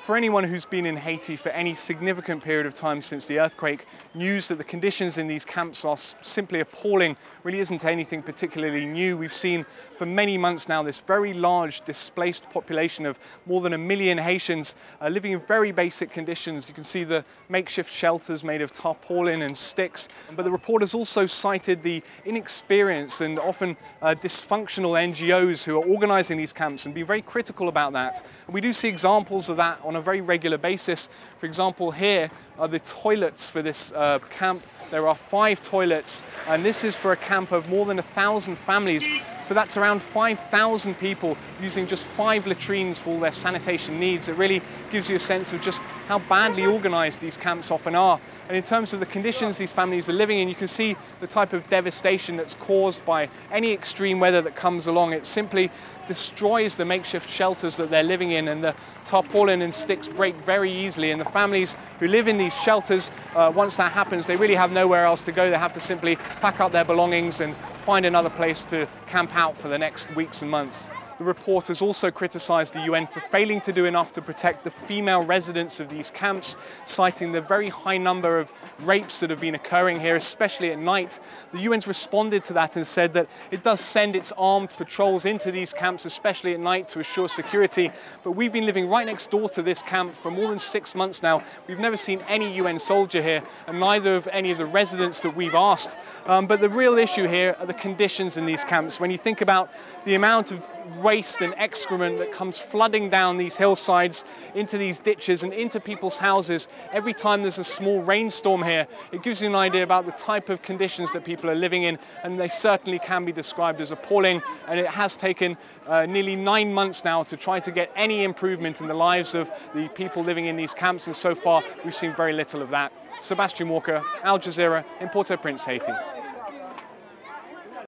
For anyone who's been in Haiti for any significant period of time since the earthquake, news that the conditions in these camps are simply appalling really isn't anything particularly new. We've seen for many months now this very large displaced population of more than 1 million Haitians living in very basic conditions. You can see the makeshift shelters made of tarpaulin and sticks. But the report has also cited the inexperienced and often dysfunctional NGOs who are organizing these camps and been very critical about that. And we do see examples of that on a very regular basis. For example, here are the toilets for this camp. There are 5 toilets, and this is for a camp of more than 1,000 families. So that's around 5,000 people using just 5 latrines for all their sanitation needs. It really gives you a sense of just how badly organized these camps often are. And in terms of the conditions these families are living in, you can see the type of devastation that's caused by any extreme weather that comes along. It simply destroys the makeshift shelters that they're living in, and the tarpaulin and sticks break very easily. And the families who live in these shelters, once that happens, they really have nowhere else to go. They have to simply pack up their belongings and find another place to camp out for the next weeks and months. The report has also criticised the UN for failing to do enough to protect the female residents of these camps, citing the very high number of rapes that have been occurring here, especially at night. The UN's responded to that and said that it does send its armed patrols into these camps, especially at night, to assure security. But we've been living right next door to this camp for more than 6 months now. We've never seen any UN soldier here, and neither of any of the residents that we've asked. But the real issue here are the conditions in these camps. When you think about the amount of waste and excrement that comes flooding down these hillsides into these ditches and into people's houses every time there's a small rainstorm here, it gives you an idea about the type of conditions that people are living in, and they certainly can be described as appalling. And it has taken nearly 9 months now to try to get any improvement in the lives of the people living in these camps, and so far we've seen very little of that. Sebastian Walker, Al Jazeera in Port-au-Prince, Haiti.